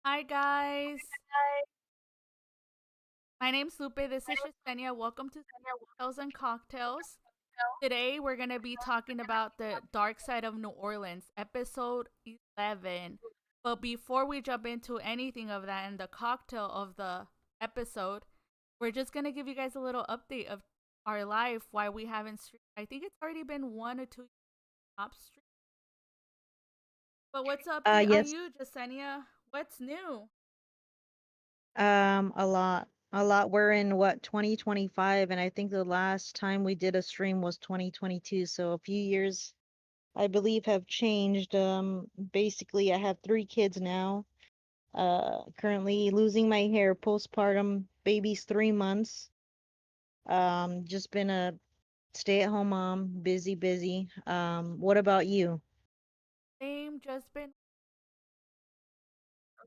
Hi guys, my name's Lupe. This is Yesenia. Welcome to Spookytales and Cocktails. Today we're gonna be talking about the Dark Side of New Orleans, episode 11. But before we jump into anything of that and the cocktail of the episode, we're just gonna give you guys a little update of our life, why we haven't streamed. I think it's already been 1 or 2 top stream. But what's update on Yes, you, Jasenia? What's new? a lot. A lot. We're in what, 2025, and I think the last time we did a stream was 2022. So a few years, I believe, have changed. Basically, I have three kids now. Currently losing my hair postpartum, baby's 3 months. Just been a stay-at-home mom, busy, busy. What about you? Same, just been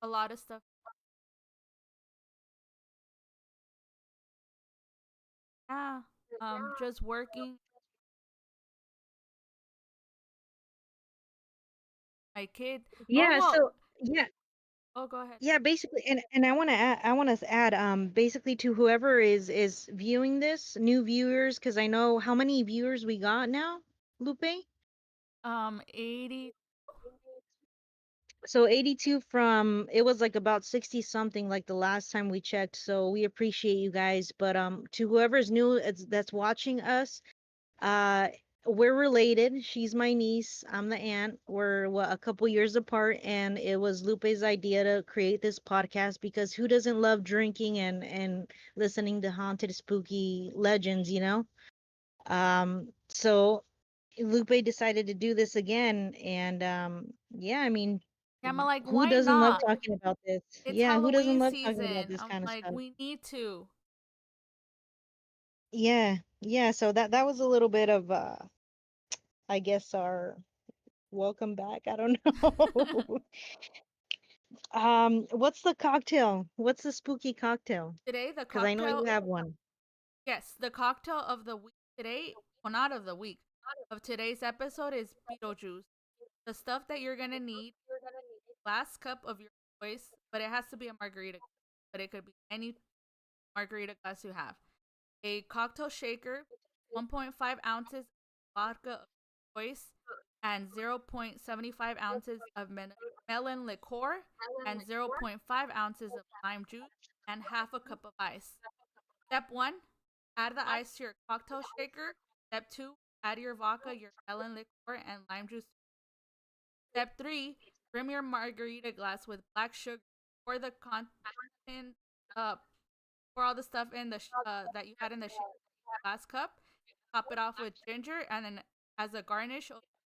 a lot of stuff. Yeah. Just working my kid. Oh Yeah, well. so yeah, Oh, go ahead. Yeah, basically, and I want to add basically to whoever is viewing this, new viewers, because I know how many viewers we got now, Lupe. 80. So 82 from it was like about 60 something like the last time we checked. So we appreciate you guys, but to whoever's new that's watching us, Uh, we're related. She's my niece. I'm the aunt. We're what, a couple years apart, and it was Lupe's idea to create this podcast because who doesn't love drinking and listening to haunted, spooky legends, you know? So Lupe decided to do this again, and yeah, I mean, Yeah, I'm like, who why doesn't love not? talking about this? It's Yeah, who doesn't Halloween love talking about season. this I'm kind of like, stuff? we need to. Yeah, yeah. So that was a little bit of I guess our welcome back. I don't know. What's the cocktail? What's the spooky cocktail? Today, the Because I know you cocktail. have one. Yes, the cocktail of the week today. Well, not of the week. Of today's episode is Beetlejuice. The stuff that you're gonna need: last cup of your choice, but it has to be a margarita. But it could be any margarita glass you have. A cocktail shaker, 1.5 ounces vodka of choice, and 0.75 ounces of melon liqueur, and zero point 0.5 ounces of lime juice, and half a cup of ice. Step 1, add the ice to your cocktail shaker. Step 2, add your vodka, your melon liqueur, and lime juice. Step 3, brim your margarita glass with black sugar. Pour the content, uh, pour all the stuff in that you had in the glass cup. Top it off with ginger, and then as a garnish,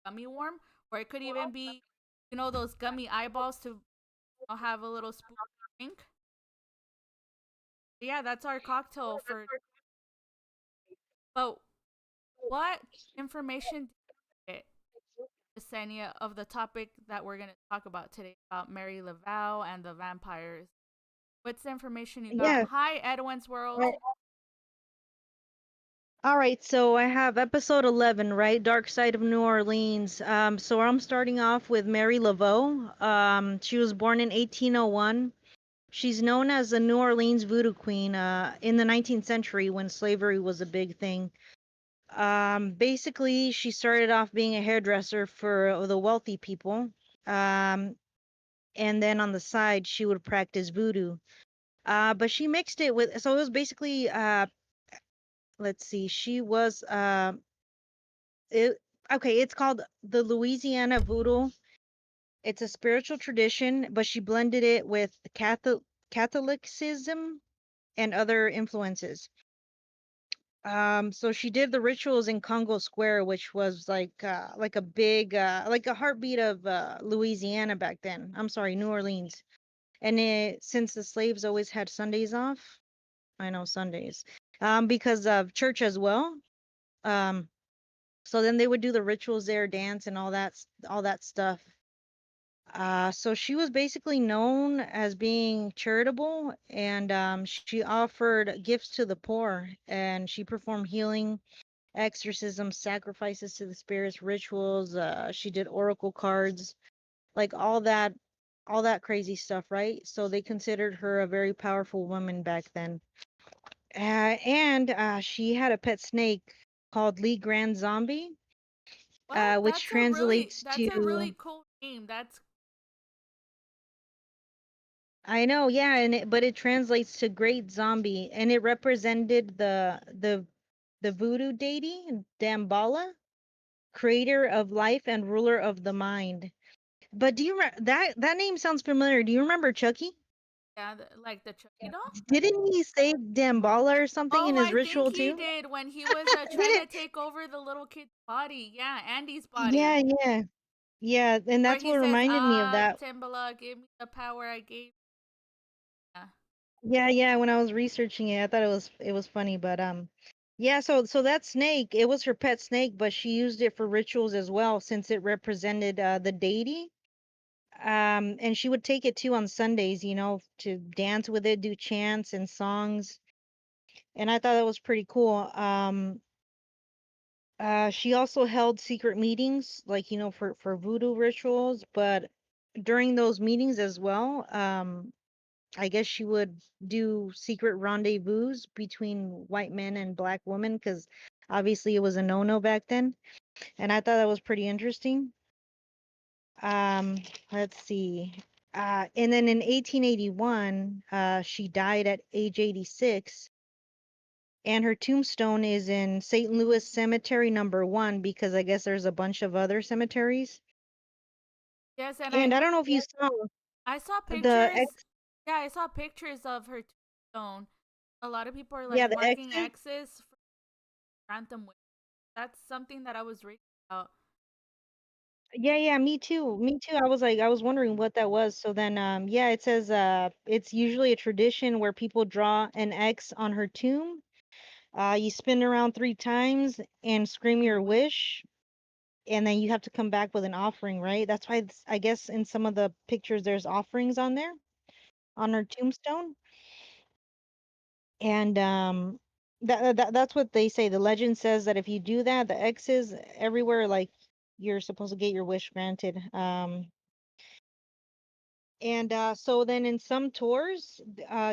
gummy worm, or it could even be, those gummy eyeballs to have a little spoon drink. But yeah, that's our cocktail for. But what information did you get, Yesenia, of the topic that we're gonna talk about today about Mary Laevu and the vampires? What's the information you got? Yeah. Hi, Edwin's World. Right. All right. So I have episode 11, right? Dark Side of New Orleans. So I'm starting off with Mary Laveau. She was born in 1801. She's known as the New Orleans voodoo queen in the 19th century when slavery was a big thing. Basically, she started off being a hairdresser for the wealthy people. Um, and then on the side, she would practice voodoo. But she mixed it with, so it was basically, let's see, she was, it, okay, it's called the Louisiana Voodoo. It's a spiritual tradition, but she blended it with Catholicism and other influences. So she did the rituals in Congo Square, which was like a big like a heartbeat of Louisiana back then. I'm sorry, New Orleans. And since the slaves always had Sundays off, I know Sundays, because of church as well. Um, so then they would do the rituals there, dance and all that stuff. So she was basically known as being charitable, and she offered gifts to the poor, and she performed healing, exorcisms, sacrifices to the spirits, rituals. She did oracle cards, like all that, all that crazy stuff, right? So they considered her a very powerful woman back then. And she had a pet snake called Lee Grand Zombie, What? which translates That's a to, really cool name. That's I know, yeah, but it translates to Great Zombie, and it represented the voodoo deity Damballa, creator of life and ruler of the mind. But do you that name sounds familiar? Do you remember Chucky? yeah, like the Chucky doll. Didn't he say Damballa or something in Oh, his I think ritual he too? did when he was Did trying to it? take over the little kid's body. Yeah, Andy's Yeah, body. yeah, yeah, and Where that's he what says, reminded me of "Ah, that. Timbala, give me the power I gave." Yeah. Yeah, yeah, when I was researching it, I thought it was funny, but yeah, so that snake, it was her pet snake, but she used it for rituals as well since it represented the deity. And she would take it too on Sundays, to dance with it, do chants and songs. And I thought that was pretty cool. She also held secret meetings, like, for voodoo rituals, but during those meetings as well, I guess she would do secret rendezvous between white men and black women because obviously it was a no-no back then. And I thought that was pretty interesting. Um, let's see. And then in 1881, she died at age 86, and her tombstone is in St. Louis Cemetery number 1 because I guess there's a bunch of other cemeteries. Yes, and And I don't know if you saw I saw the pictures. X, Yeah, I saw pictures of her tombstone. A lot of people are like yeah, the marking X's. X's for random ways. That's something that I was reading about. Yeah, yeah, me too. Me too. I was wondering what that was. So then yeah, it says it's usually a tradition where people draw an X on her tomb. You spin around 3 times and scream your wish, and then you have to come back with an offering, right? That's why I guess in some of the pictures there's offerings on there on her tombstone. And that's what they say. The legend says that if you do that, the X's everywhere, like you're supposed to get your wish granted. And so then in some tours,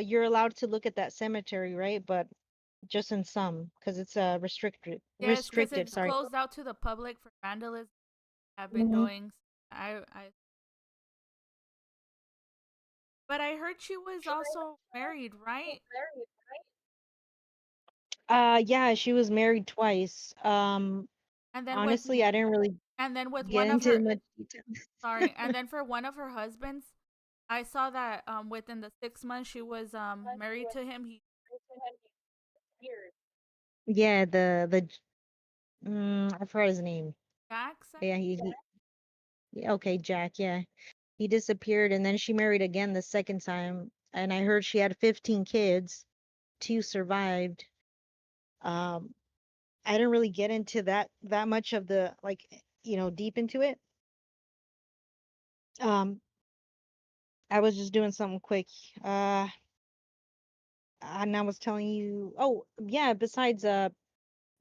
you're allowed to look at that cemetery, right? But just in some, because it's Yes, because restricted, it's sorry. closed out to the public for vandalism. I've been Hmm. doing. I. But I heard she was also married, right? Yeah, she was married twice. And then with Honestly, I didn't really get one of into her much detail. sorry, and then for one of her husbands, I saw that within the 6 months she was married to him. He Yeah, I forgot his name. Jax. Yeah, yeah, okay, Jack, yeah. He disappeared and then she married again the second time. And I heard she had 15 kids, 2 survived. Um, I didn't really get into that much of the like, deep into it. Um, I was just doing something quick. Uh, and I was telling you, oh, yeah, besides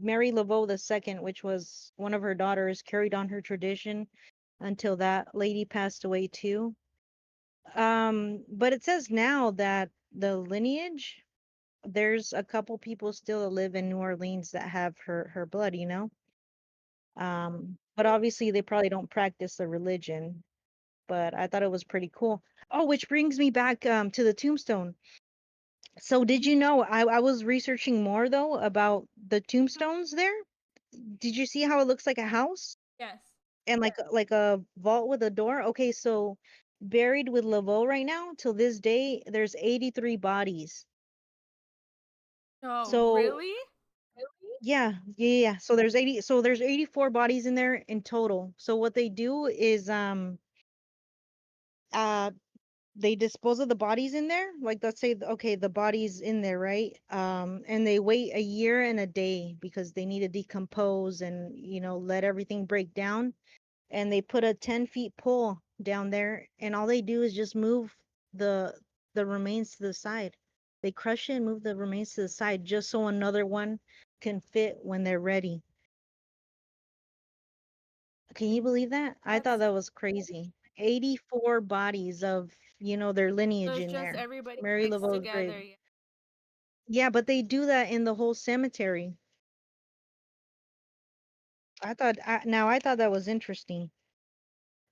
Mary Laveau the second, which was one of her daughters, carried on her tradition until that lady passed away too. But it says now that the lineage, there's a couple people still that live in New Orleans that have her blood. But obviously they probably don't practice the religion. But I thought it was pretty cool. Oh, which brings me back to the tombstone. So did you know I was researching more though about the tombstones there? Did you see how it looks like a house Yes. and like a vault with a door? Okay, so buried with Laveau right now till this day, there's 83 bodies. No, So really? yeah, yeah, yeah. So there's 84 bodies in there in total. So what they do is uh they dispose of the bodies in there. Like let's say okay, the body's in there, right? And they wait a year and a day because they need to decompose and let everything break down. And they put a 10 feet pole down there, and all they do is just move the the remains to the side. They crush it and move the remains to the side just so another one can fit when they're ready. Can you believe that? I thought That's that was crazy. 84 bodies of, their So lineage it's in just there. everybody Mary mixed Laveau's grave. together. Yeah. Yeah, but they do that in the whole cemetery. I thought that was interesting.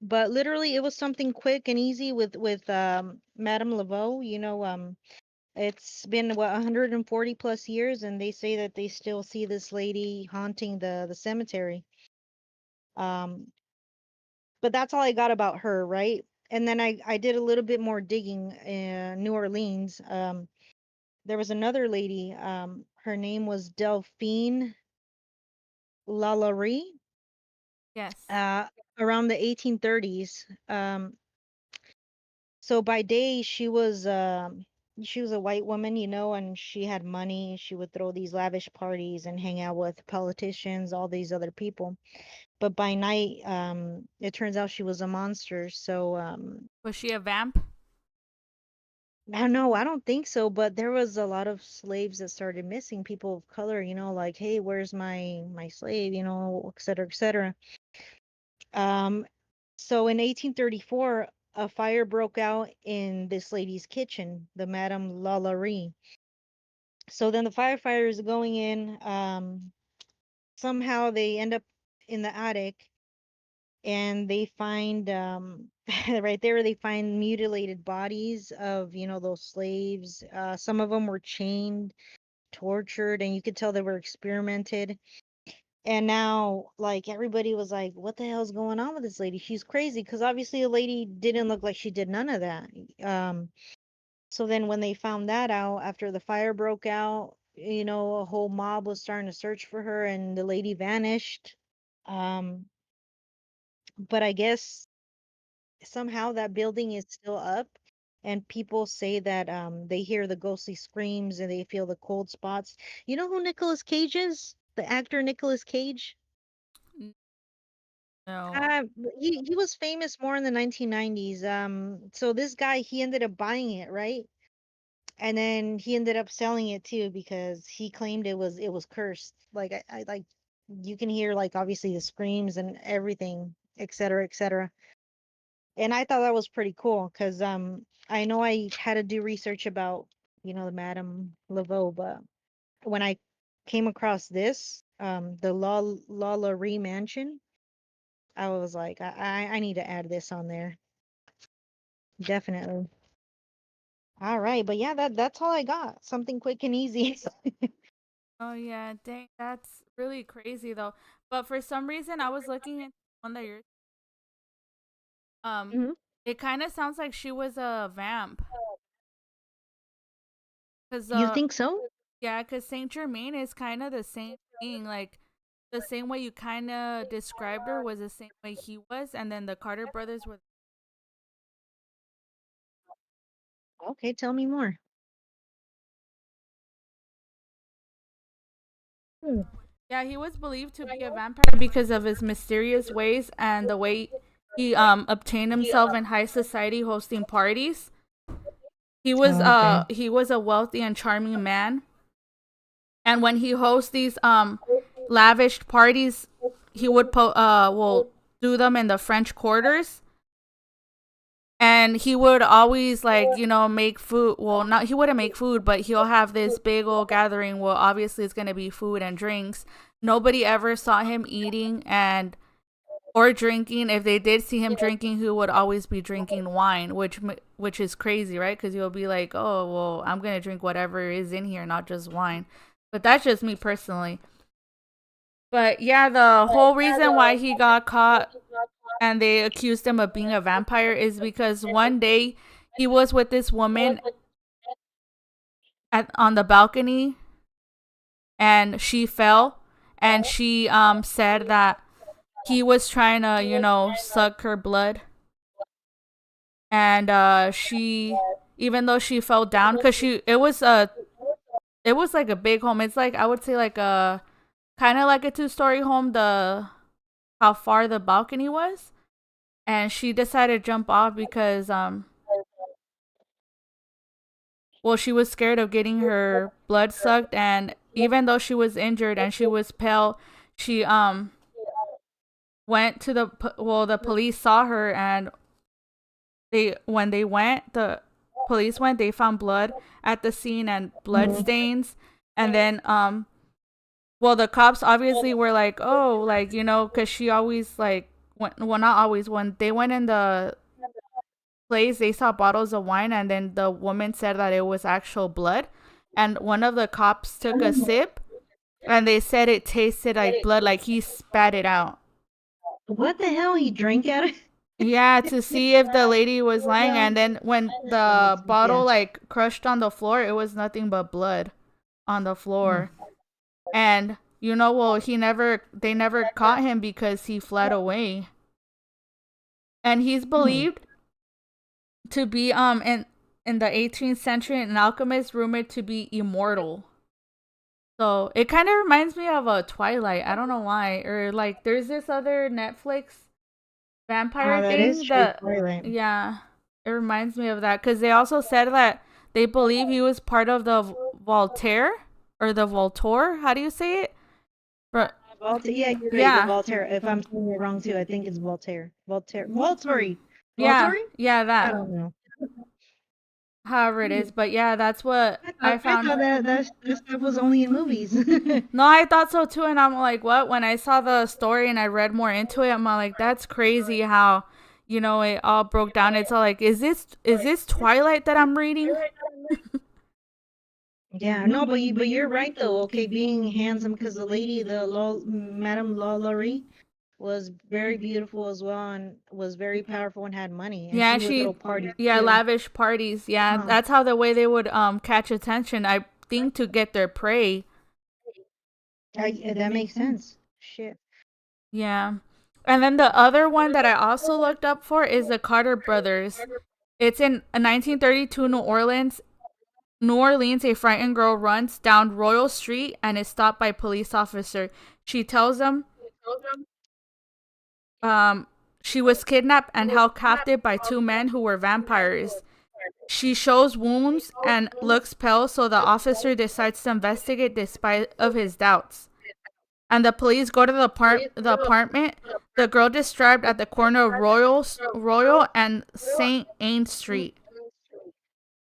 But literally it was something quick and easy with Madame Laveau, it's been what 140 plus years, and they say that they still see this lady haunting the cemetery. Um but that's all I got about her, right? And then I did a little bit more digging in New Orleans. There was another lady, her name was Delphine Lalaurie, Yes. uh, around the 1830s. So by day she was a white woman, and she had money. She would throw these lavish parties and hang out with politicians, all these other people. But by night, it turns out she was a monster. So Was she a vamp? I don't know, I don't think so, but there was a lot of slaves that started missing, people of color, like, hey, where's my slave, et cetera, et cetera. Um, so in 1834, a fire broke out in this lady's kitchen, the Madame Lalaurie. So then the firefighters are going in. Somehow they end up in the attic, and they find right there they find mutilated bodies of those slaves. Some of them were chained, tortured, and you could tell they were experimented. And now, like, everybody was like, what the hell's going on with this lady? She's crazy, because obviously the lady didn't look like she did none of that. So then when they found that out after the fire broke out, a whole mob was starting to search for her, and the lady vanished. Um, but I guess somehow that building is still up, and people say that they hear the ghostly screams and they feel the cold spots. You know who Nicolas Cage is? The actor Nicolas Cage? No. Uh, he was famous more in the 1990s. So this guy, he ended up buying it, right? And then he ended up selling it too because he claimed it was cursed. Like I like you can hear, like, obviously the screams and everything, et cetera, et cetera. And I thought that was pretty cool because I know I had to do research about the Madame Laveau, but when I came across this, the La Laurie Mansion, I was like, I need to add this on there. Definitely. All right, but yeah, that's all I got. Something quick and easy. Oh yeah, dang, that's really crazy though. But for some reason, I was looking at one that you're um, Mhm. it kind of sounds like she was a vamp, cause You think so? yeah, cause Saint Germain is kind of the same thing, like the same way you kind of described her was the same way he was, and then the Carter brothers were. Okay, tell me more. Hmm. Yeah, he was believed to be a vampire because of his mysterious ways and the way he obtained himself in high society hosting parties. Oh, okay. He was a wealthy and charming man, and when he hosts these lavish parties, he would will do them in the French quarters, and he would always, like, make food. Well, not, he wouldn't make food, but he'll have this big old gathering. Well, obviously it's gonna be food and drinks. Nobody ever saw him eating and or drinking. If they did see him drinking, he would always be drinking wine, which is crazy, right? Because you'll be like, oh well, I'm gonna drink whatever is in here, not just wine. But that's just me personally. But yeah, the whole reason why he got caught and they accused him of being a vampire is because one day he was with this woman on the balcony, and she fell, and she said that he was trying to, suck her blood. And she, even though she fell down, because it was like a big home. It's like, I would say, like a kind of like a two-story home, the how far the balcony was. And she decided to jump off because well, she was scared of getting her blood sucked. And even though she was injured and she was pale, she went to the police saw her, and They when they went, the police went, they found blood at the scene and blood Mhm. stains. And then well, the cops obviously were like, "Oh, like, cuz she always like well, not always, when they went in the place, they saw bottles of wine, and then the woman said that it was actual blood. And one of the cops took a sip, and they said it tasted like blood, like he spat it out. What the hell? He drank out of Yeah, to see if the lady was lying. And then when That the makes sense, bottle yeah. like crushed on the floor, it was nothing but blood on the Mm. floor. And well, they never caught him because he fled away. And he's Hmm. believed to be in the 18th century an alchemist rumored to be immortal. So it kind of reminds me of a Twilight. I don't know why. Or like there's this other Netflix vampire That is thing true. that, Twilight. yeah, it reminds me of that because they also said that they believe he was part of the Voltaire or the Voltor. How do you say it? But Voltaire. Yeah, you're right. The yeah, Voltaire. If I'm saying it wrong too, I think it's Voltaire. Voltaire. Volturi. yeah, Volturi? yeah, I that. don't know. However it is, but yeah, that's what I I found. thought that this stuff was only in movies. No, I thought so too, and I'm like, what? When I saw the story and I read more into it, I'm like, that's crazy how, it all broke down. It's all like, is this Twilight that I'm reading? Yeah, no, but you're right though. Okay, being handsome because the lady, Madame Lalaurie, was very beautiful as well and was very powerful and had money, and Yeah, she would throw parties yeah, too. lavish parties. Yeah, Huh. that's how the way they would catch attention. I think to get their prey. That makes sense. Shit. Yeah, and then the other one that I also looked up for is the Carter brothers. It's in 1932 New Orleans. New Orleans, a frightened girl runs down Royal Street and is stopped by a police officer. She tells him um, she was kidnapped and held captive by two men who were vampires. She shows wounds and looks pale, so the officer decides to investigate despite of his doubts. And the police go to the apartment. The girl described at the corner of Royal and Saint Anne Street.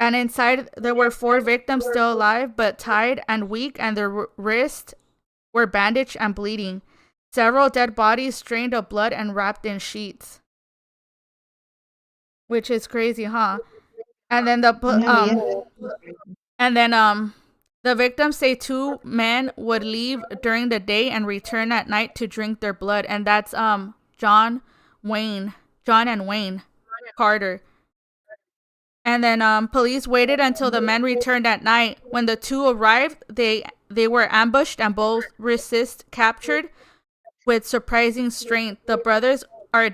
And inside there were four victims still alive but tied and weak, and their wrists were bandaged and bleeding. Several dead bodies drained of blood and wrapped in sheets, which is crazy, huh? And then No, yeah. and then the victims say two men would leave during the day and return at night to drink their blood, and that's John and Wayne Carter. And then police waited until the men returned at night. When the two arrived, they were ambushed and both resist captured with surprising strength. The brothers are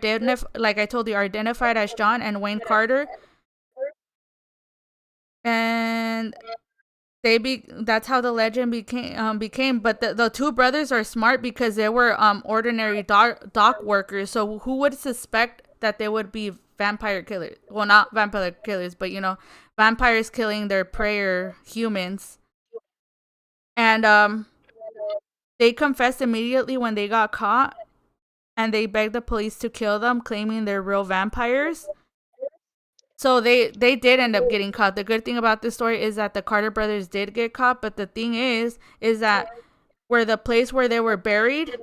like I told you, are identified as John and Wayne Carter, and that's how the legend became. But the two brothers are smart because they were ordinary dock workers. So who would suspect that they would be vampire killers? Well, not vampire killers, but vampires killing their prey or humans. And they confessed immediately when they got caught, and they begged the police to kill them, claiming they're real vampires. So they did end up getting caught. The good thing about this story is that the Carter brothers did get caught, but the thing is that where the place where they were buried,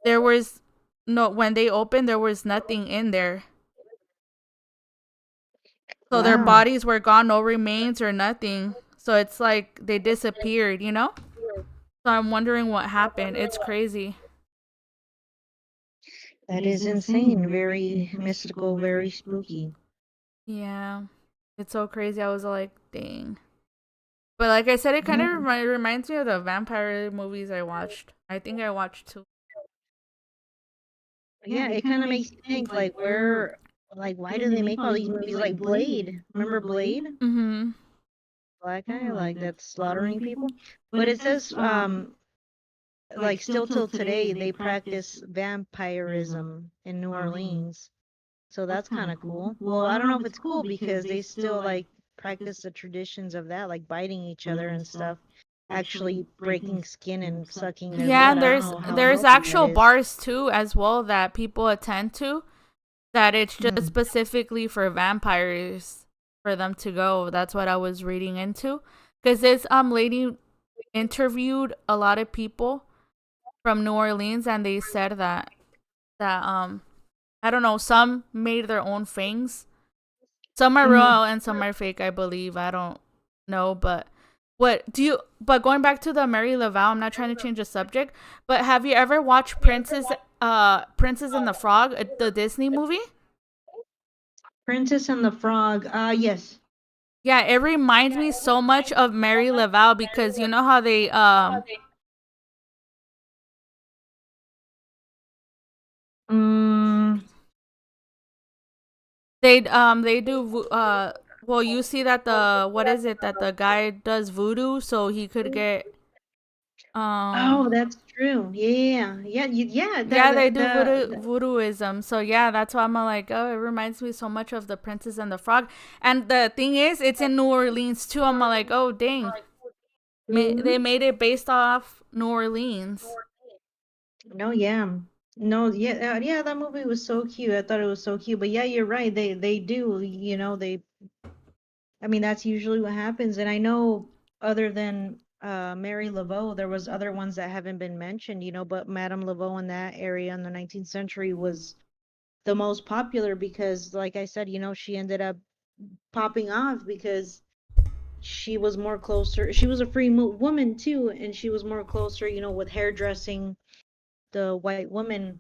there was no when they opened there was nothing in there. So their Wow. bodies were gone, no remains or nothing. So it's like they disappeared. So I'm wondering what happened. It's crazy. That is insane. Very mystical, very spooky. Yeah. It's so crazy. I was like, dang. But like I said, it kind of No. reminds me of the vampire movies I watched. I think I watched two. Yeah, it kind of makes you think like why do they make all these movies like Blade? Remember Blade? Mm-hmm. Black guy like that's slaughtering people. But it says like still till today they practice vampirism in New Orleans. So that's kind of cool. Well, I don't know if it's cool because they still like practice the traditions of that, like biting each other and stuff, actually breaking skin and sucking their Yeah, blood. and I don't there's know how there's healthy that actual is. bars too as well that people attend to that it's just Mm. specifically for vampires for them to go. That's what I was reading into. Because this lady interviewed a lot of people from New Orleans, and they said that I don't know, some made their own things. Some are Mhm. real and some are fake, I believe. I don't know, but what do you? But going back to the Mary Laevu, I'm not trying to change the subject, but have you ever watched Princess and the Frog, the Disney movie? Princess and the Frog. Yes. Yeah, it reminds me so much of Mary Laval because you know how Mm. they do well, you see that the what is it that the guy does voodoo so he could get Oh, that's true. Yeah, yeah, yeah. yeah, they do The voodooism. So yeah, that's why I'm like, oh, it reminds me so much of the Princess and the Frog. And the thing is, it's in New Orleans too. I'm like, oh dang, they Mhm. made it based off New Orleans. No, yeah. No, yeah, yeah, that movie was so cute. I thought it was so cute. But yeah, you're right. They do, they I mean, that's usually what happens. And I know other than Mary Laveau, there was other ones that haven't been mentioned, but Madame Laveau in that area in the 19th century was the most popular because, like I said, she ended up popping off because she was more closer. She was a free woman too, and she was more closer, with hairdressing, the white woman,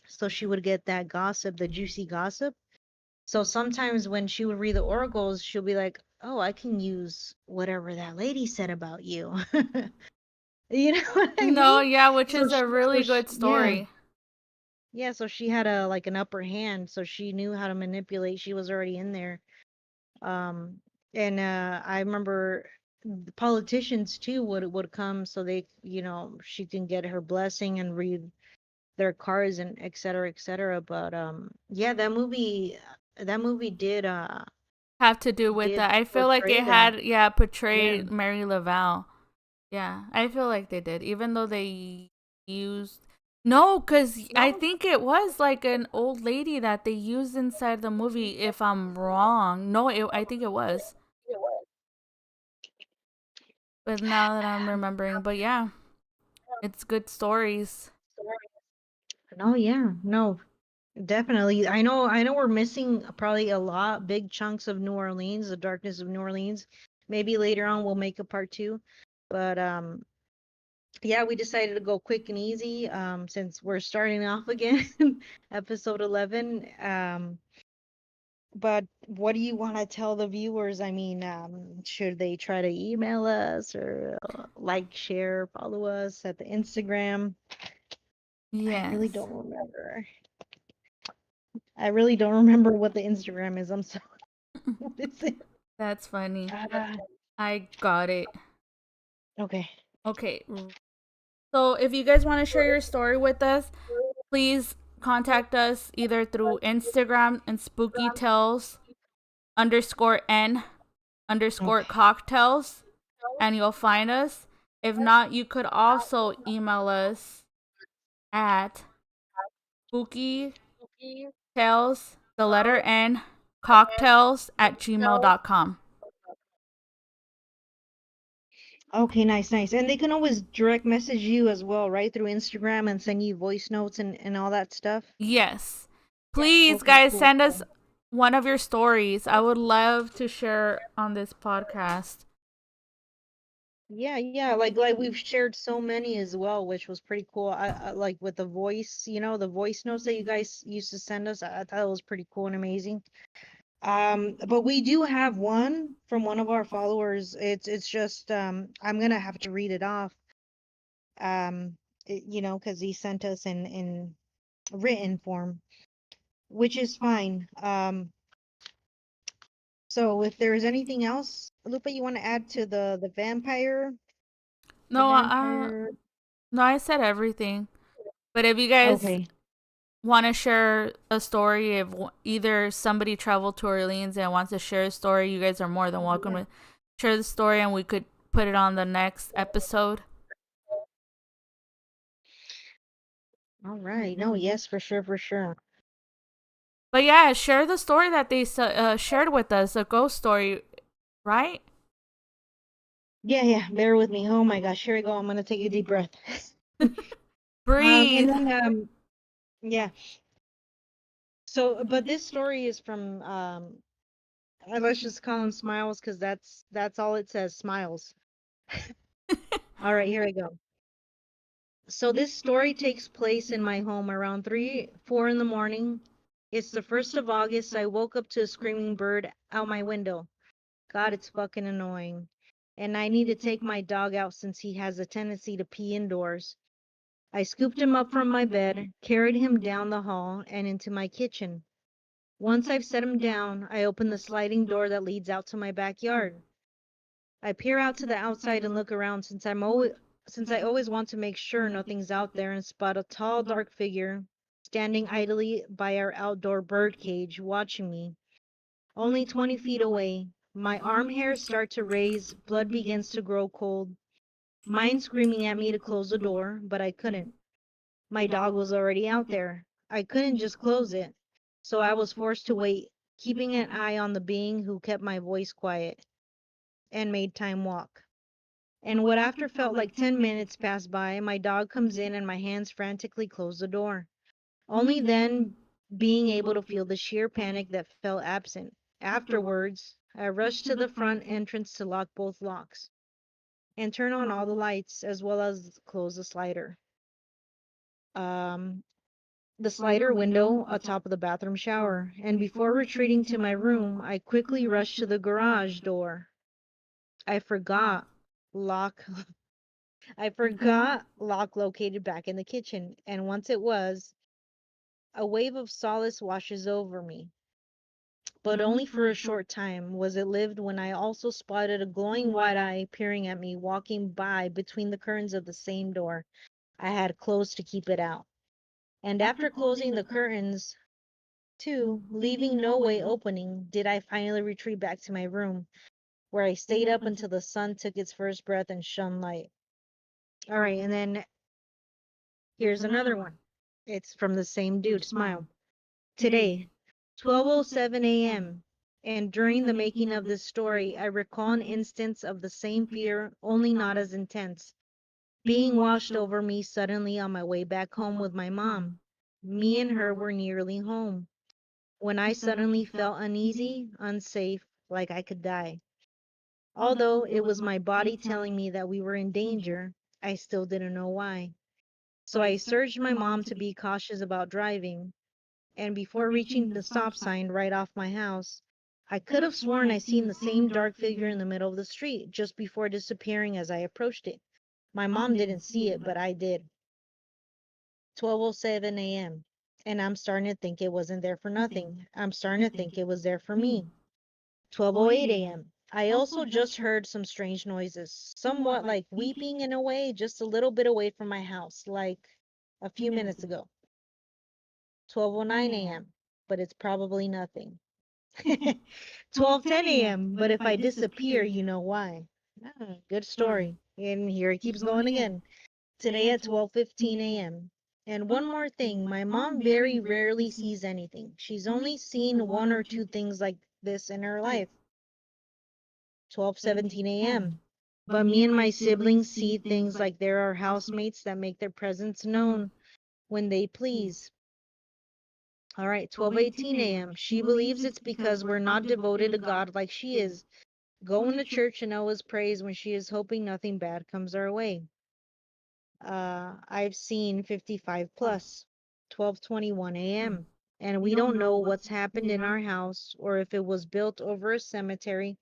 so she would get that gossip, the juicy gossip. So sometimes when she would read the oracles, she'll be like, "Oh, I can use whatever that lady said about you." You know what I No, mean? yeah, which So is a really she, good yeah, story. yeah. So she had a like an upper hand, so she knew how to manipulate. She was already in there. Um, and I remember the politicians too would come so she can get her blessing and read their cards and et cetera, et cetera. But yeah, that movie Have to do with did that. I feel like portray it that. had, yeah, Yeah. portrayed Mary Laval. Yeah, I feel like they did, even though they used. No, because I think it was like an old lady that they used inside the movie, if I'm wrong. No, I think it was. But now that I'm remembering, but yeah, it's good stories. No, yeah, no, definitely. I know we're missing probably a lot, big chunks of New Orleans, the darkness of New Orleans. Maybe later on we'll make a part two. But yeah, we decided to go quick and easy since we're starting off again, episode 11. But what do you want to tell the viewers? I mean, should they try to email us or like, share, follow us at the Instagram? I really Yes, don't remember. I really don't remember what the Instagram is. I'm sorry. What is it? that's funny. Uh, I got it. okay. Okay, so if you guys want to share your story with us, please contact us either through Instagram and Spookytales underscore N underscore Okay. cocktails, and you'll find us. If not, you could also email us at spookytales, the letter N, cocktails at gmail.com. Okay, nice, nice. And they can always direct message you as well, right? Through Instagram and send you voice notes and all that stuff. Yes. Please, Okay, guys, cool, send us cool. one of your stories. I would love to share on this podcast. Yeah, yeah, like we've shared so many as well, which was pretty cool. I like with the voice, the voice notes that you guys used to send us. I thought it was pretty cool and amazing. But we do have one from one of our followers. It's just I'm gonna have to read it off. Because he sent us in written form, which is fine. So if there's anything else, Lupa, you want to add to the vampire, the No, vampire? no, I said everything. But if you guys Okay. want to share a story, if either somebody traveled to Orleans and wants to share a story, you guys are more than welcome to share the story, and we could put it on the next episode. All right. No, yes, for sure, for sure. But yeah, share the story that they shared with us, a ghost story, right? Yeah, yeah, bear with me. Oh my gosh, here we go. I'm gonna take a deep breath. And Breathe. then yeah. So, but this story is from let's just call him Smiles because that's all it says, Smiles. All right, here I go. So this story takes place in my home around 3, 4 in the morning. It's the 1st of August. I woke up to a screaming bird out my window. God, it's fucking annoying. And I need to take my dog out since he has a tendency to pee indoors. I scooped him up from my bed, carried him down the hall and into my kitchen. Once I've set him down, I open the sliding door that leads out to my backyard. I peer out to the outside and look around since I always want to make sure nothing's out there and spot a tall dark figure standing idly by our outdoor bird cage watching me. Only 20 feet away, my arm hairs start to raise, blood begins to grow cold. Mine screaming at me to close the door, but I couldn't. My dog was already out there. I couldn't just close it. So I was forced to wait, keeping an eye on the being who kept my voice quiet and made time walk. And what after felt like 10 minutes passed by, my dog comes in and my hands frantically close the door. Only then being able to feel the sheer panic that fell absent. Afterwards, I rushed to the front entrance to lock both locks and turn on all the lights as well as close the slider. Um, the slider window atop of the bathroom shower, and before retreating to my room, I quickly rushed to the garage door. I forgot lock I forgot lock located back in the kitchen, and once it was, a wave of solace washes over me. But only for a short time was it lived when I also spotted a glowing white eye peering at me walking by between the curtains of the same door I had closed to keep it out. And after closing the curtains, too, leaving no way opening, did I finally retreat back to my room, where I stayed up until the sun took its first breath and shone light. All right, and then here's another one. It's from the same dude, Smile. Today, 12:07 a.m., and during the making of this story, I recall an instance of the same fear, only not as intense, being washed over me suddenly on my way back home with my mom. Me and her were nearly home when I suddenly felt uneasy, unsafe, like I could die. Although it was my body telling me that we were in danger, I still didn't know why. So I urged my mom to be cautious about driving, and before reaching the stop sign right off my house, I could have sworn I seen the same dark figure in the middle of the street just before disappearing as I approached it. My mom didn't see it, but I did. 12:07 a.m. And I'm starting to think it wasn't there for nothing. I'm starting to think it was there for me. 12:08 a.m. I also just heard some strange noises, somewhat like weeping in a way, just a little bit away from my house, like a few minutes ago. 12:09 a.m., but it's probably nothing. 12:10 a.m., but if I disappear, you know why. Ah, good story. And here it keeps going again. Today at 12:15 a.m. And one more thing, my mom very rarely sees anything. She's only seen one or two things like this in her life. 12:17 a.m. But me and my siblings see things like there are housemates that make their presence known when they please. All right, 12:18 a.m. She believes it's because we're not devoted to God like she is, going to church and always prays when she is hoping nothing bad comes our way. I've seen 55 plus, 12:21 a.m. And we don't know what's happened in our house or if it was built over a cemetery,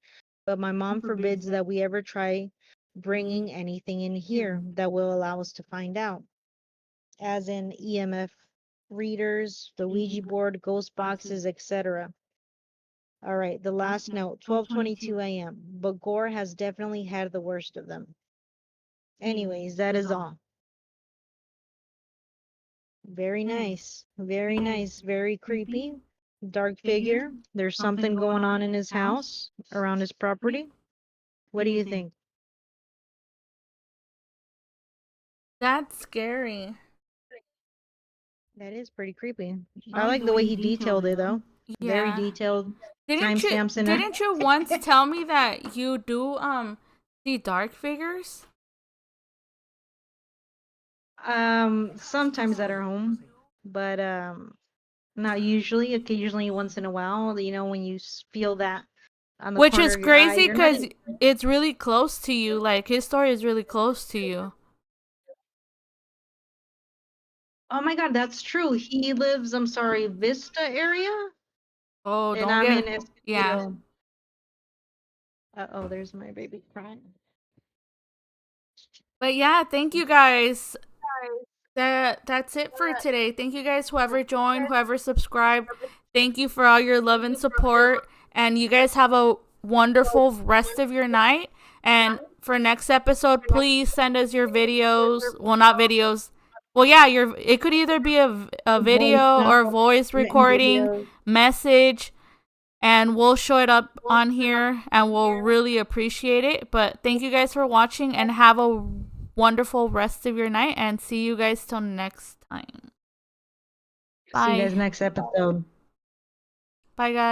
but my mom forbids that we ever try bringing anything in here that will allow us to find out, as in EMF readers, the Ouija board, ghost boxes, etc. All right, the last note, 12:22 a.m. But Gore has definitely had the worst of them. Anyways, that is all. Very nice. Very nice. Very creepy. Dark figure. There's something going on in his house, around his property. What do you think? That's scary. That is pretty creepy. I I like like the the way way he he detailed detailed it it though. though. Very Yeah. detailed Didn't you timestamps in there. didn't you once tell me that you do see dark figures? Sometimes at her home, but not usually. Occasionally, once in a while, when you feel that on the Which corner is of your eye, crazy you're not cuz in. it's really close to you. Like his story is really close to you. Oh my God, that's true. He lives, I'm sorry, Vista area, Oh, and don't I'm in get yeah. Escondido. Uh-oh, there's my baby crying. But yeah, thank you guys. That's it for today. Thank you guys, whoever joined, whoever subscribed. Thank you for all your love and support. And you guys have a wonderful rest of your night. And for next episode, please send us your videos. Well, not videos. Well, yeah, your it could either be a Voice video note, or voice recording, video. message, and we'll show it up on here and we'll really appreciate it. But thank you guys for watching and have a wonderful rest of your night and see you guys till next time. See you guys Bye. next episode. Bye, guys.